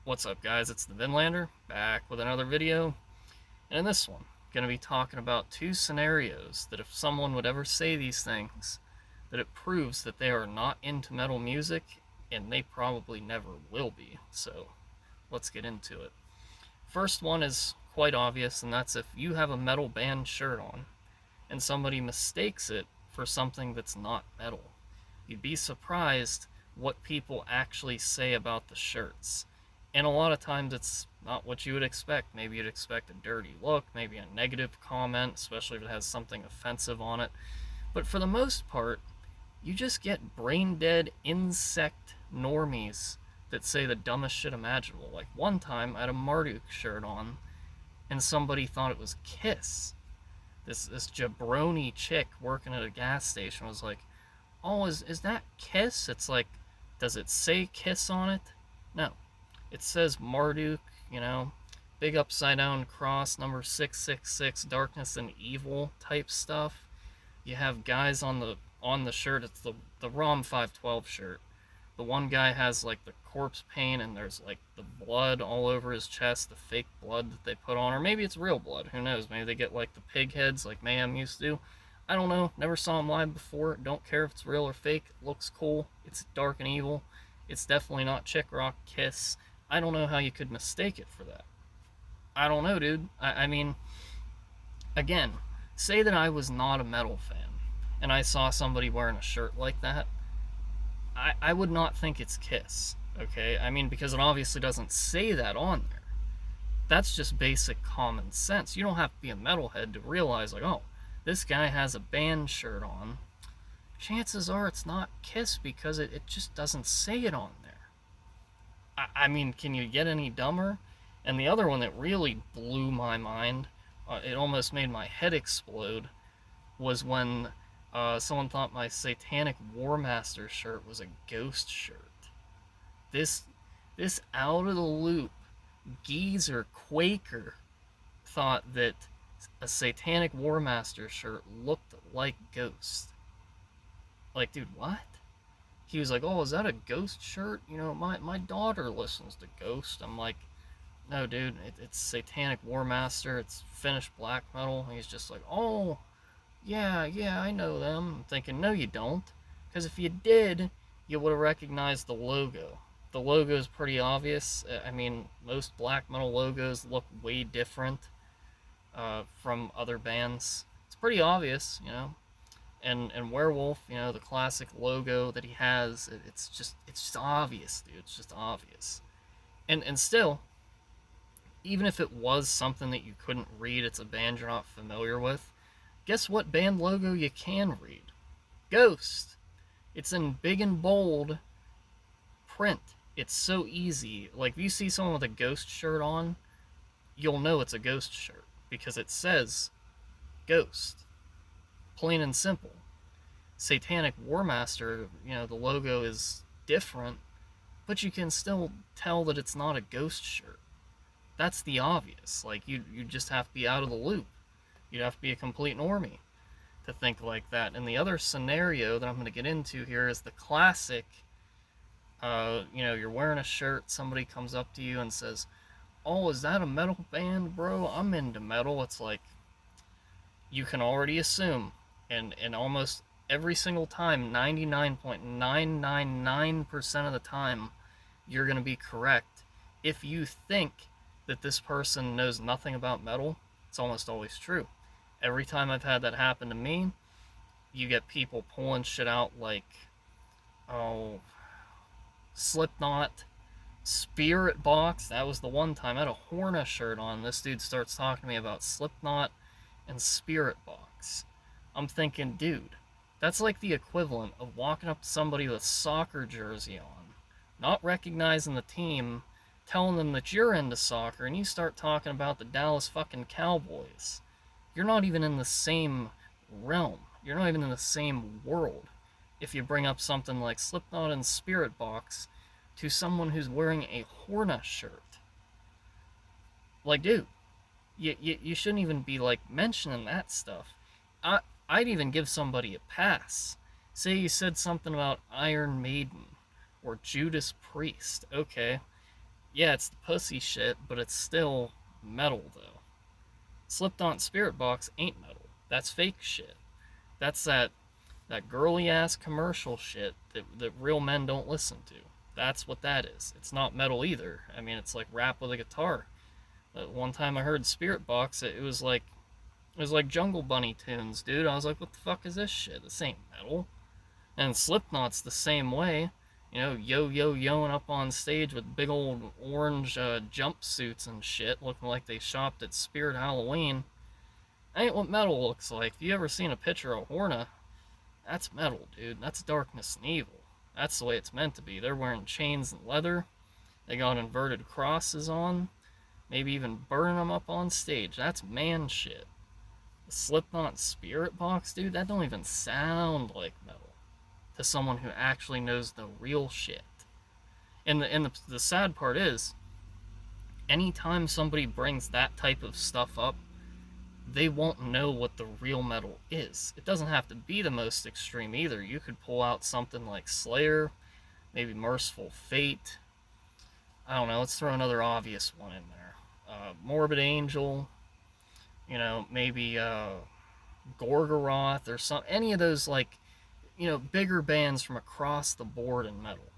What's up, guys? It's the Vinlander, back with another video. And in this one, I'm going to be talking about two scenarios that if someone would ever say these things, that it proves that they are not into metal music, and they probably never will be. So, let's get into it. First one is quite obvious, and that's if you have a metal band shirt on, and somebody mistakes it for something that's not metal. You'd be surprised what people actually say about the shirts. And a lot of times it's not what you would expect. Maybe you'd expect a dirty look, maybe a negative comment, especially if it has something offensive on it. But for the most part, you just get brain dead insect normies that say the dumbest shit imaginable. Like one time I had a Marduk shirt on and somebody thought it was Kiss. This jabroni chick working at a gas station was like, "Oh, is that Kiss?" It's like, does it say Kiss on it? No. It says Marduk, big upside down cross, number 666, darkness and evil type stuff. You have guys on the shirt, it's the ROM 512 shirt. The one guy has like the corpse paint and there's like the blood all over his chest, the fake blood that they put on, or maybe it's real blood, who knows? Maybe they get like the pig heads like Mayhem used to do. I don't know, never saw him live before, don't care if it's real or fake, it looks cool, it's dark and evil. It's definitely not Chick Rock Kiss. I don't know how you could mistake it for that. I don't know, dude. I mean, again, say that I was not a metal fan and I saw somebody wearing a shirt like that. I would not think it's Kiss, okay? I mean, because it obviously doesn't say that on there. That's just basic common sense. You don't have to be a metalhead to realize, like, oh, this guy has a band shirt on. Chances are it's not Kiss because it just doesn't say it on there. I mean, can you get any dumber? And the other one that really blew my mind, it almost made my head explode, was when someone thought my Satanic War Master shirt was a ghost shirt. This this out of the loop geezer Quaker thought that a Satanic War Master shirt looked like Ghost. Like, dude, what? He was like, "Oh, is that a Ghost shirt? My daughter listens to Ghost." I'm like, "No, dude, it's Satanic War Master. It's Finnish black metal." And he's just like, "Oh, yeah, I know them." I'm thinking, no, you don't, because if you did, you would have recognized the logo. The logo is pretty obvious. I mean, most black metal logos look way different from other bands. It's pretty obvious. And Werewolf, the classic logo that he has, it's just obvious, dude. It's just obvious. And still, even if it was something that you couldn't read, it's a band you're not familiar with. Guess what band logo you can read? Ghost. It's in big and bold print. It's so easy. Like if you see someone with a Ghost shirt on, you'll know it's a Ghost shirt because it says Ghost. Plain and simple. Satanic War Master, the logo is different, but you can still tell that it's not a Ghost shirt. That's the obvious. Like you just have to be out of the loop. You'd have to be a complete normie to think like that. And the other scenario that I'm going to get into here is the classic. You're wearing a shirt, somebody comes up to you and says, "Oh, is that a metal band, bro? I'm into metal." It's like you can already assume, and almost every single time, 99.999% of the time, you're going to be correct. If you think that this person knows nothing about metal, it's almost always true. Every time I've had that happen to me, you get people pulling shit out like, oh, Slipknot, Spirit Box. That was the one time I had a Horna shirt on. This dude starts talking to me about Slipknot and Spirit Box. I'm thinking, dude, that's like the equivalent of walking up to somebody with a soccer jersey on, not recognizing the team, telling them that you're into soccer, and you start talking about the Dallas fucking Cowboys. You're not even in the same realm. You're not even in the same world if you bring up something like Slipknot and Spirit Box to someone who's wearing a Horna shirt. Like, dude, you shouldn't even be like mentioning that stuff. I'd even give somebody a pass. Say you said something about Iron Maiden or Judas Priest. Okay, Yeah, it's the pussy shit, but it's still metal though. Slipknot Spirit Box ain't metal. That's fake shit. That's that girly ass commercial shit that real men don't listen to. That's what that is. It's not metal either. I mean, it's like rap with a guitar. One time I heard Spirit Box, it was like Jungle Bunny tunes, dude. I was like, what the fuck is this shit? This ain't metal. And Slipknot's the same way. You know, yoing up on stage with big old orange jumpsuits and shit, looking like they shopped at Spirit Halloween. Ain't what metal looks like. If you ever seen a picture of Horna, that's metal, dude. That's darkness and evil. That's the way it's meant to be. They're wearing chains and leather. They got inverted crosses on. Maybe even burning them up on stage. That's man shit. The Slipknot Spirit Box, dude, that don't even sound like metal to someone who actually knows the real shit. And the sad part is, anytime somebody brings that type of stuff up, they won't know what the real metal is. It doesn't have to be the most extreme either. You could pull out something like Slayer, maybe Merciful Fate. I don't know, let's throw another obvious one in there. Morbid Angel, you know, maybe Gorgoroth or some any of those, like, you know, bigger bands from across the board in metal.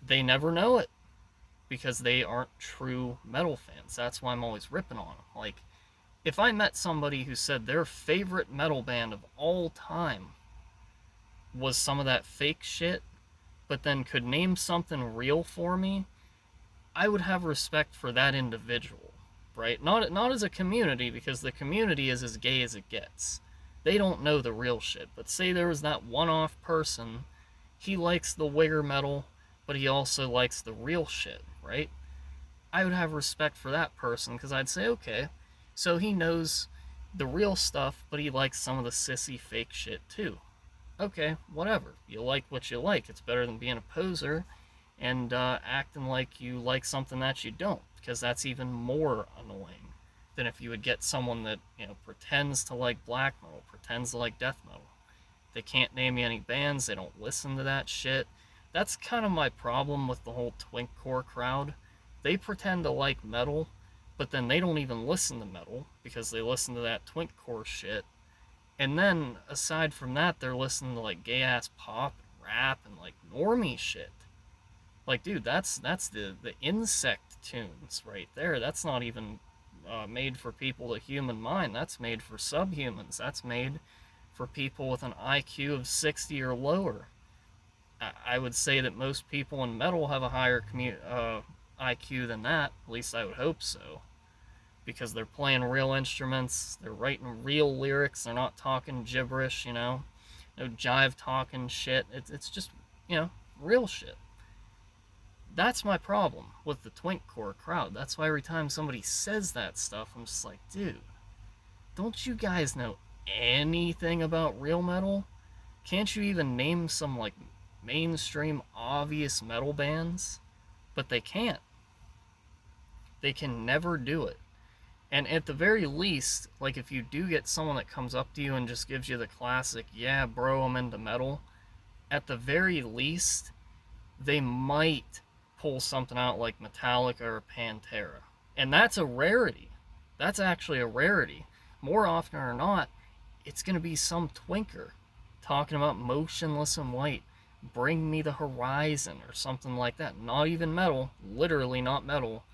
They never know it because they aren't true metal fans. That's why I'm always ripping on them. Like, if I met somebody who said their favorite metal band of all time was some of that fake shit, but then could name something real for me, I would have respect for that individual, right? Not as a community, because the community is as gay as it gets. They don't know the real shit. But say there was that one-off person, he likes the wigger metal, but he also likes the real shit, right? I would have respect for that person, because I'd say, okay, so he knows the real stuff, but he likes some of the sissy fake shit too. Okay, whatever. You like what you like. It's better than being a poser and acting like you like something that you don't, because that's even more annoying than if you would get someone that, you know, pretends to like black metal, pretends to like death metal. They can't name me any bands, they don't listen to that shit. That's kind of my problem with the whole twinkcore crowd. They pretend to like metal, but then they don't even listen to metal because they listen to that twinkcore shit. And then aside from that, they're listening to like gay ass pop and rap and like normie shit. Like, dude, that's the insect tunes right there. That's not even made for people with a human mind. That's made for subhumans. That's made for people with an IQ of 60 or lower. I would say that most people in metal have a higher IQ than that. At least I would hope so, because they're playing real instruments. They're writing real lyrics. They're not talking gibberish. You know, no jive talking shit. It's just, you know, real shit. That's my problem with the twinkcore crowd. That's why every time somebody says that stuff, I'm just like, dude, don't you guys know anything about real metal? Can't you even name some, like, mainstream obvious metal bands? But they can't. They can never do it. And at the very least, like, if you do get someone that comes up to you and just gives you the classic, yeah, bro, I'm into metal, at the very least, they might pull something out like Metallica or Pantera. And that's a rarity. That's actually a rarity. More often or not, it's going to be some twinker talking about Motionless in White, Bring Me the Horizon, or something like that. Not even metal, literally not metal.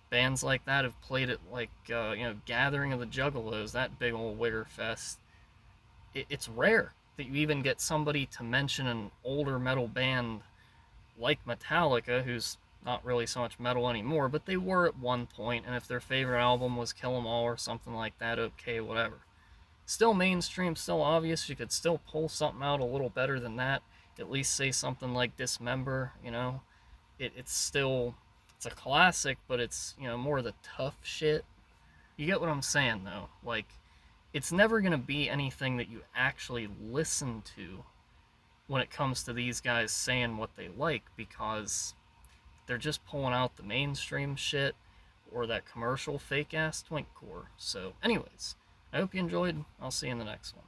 Bands like that have played it, like, you know, Gathering of the Juggalos, that big old wigger fest. It's rare that you even get somebody to mention an older metal band like Metallica, who's not really so much metal anymore, but they were at one point, and if their favorite album was Kill 'Em All or something like that, okay, whatever. Still mainstream, still obvious, you could still pull something out a little better than that. At least say something like Dismember, you know? It's still, it's a classic, but it's, you know, more of the tough shit. You get what I'm saying, though? Like, it's never gonna be anything that you actually listen to when it comes to these guys saying what they like, because they're just pulling out the mainstream shit or that commercial fake ass twinkcore. So, anyways, I hope you enjoyed. I'll see you in the next one.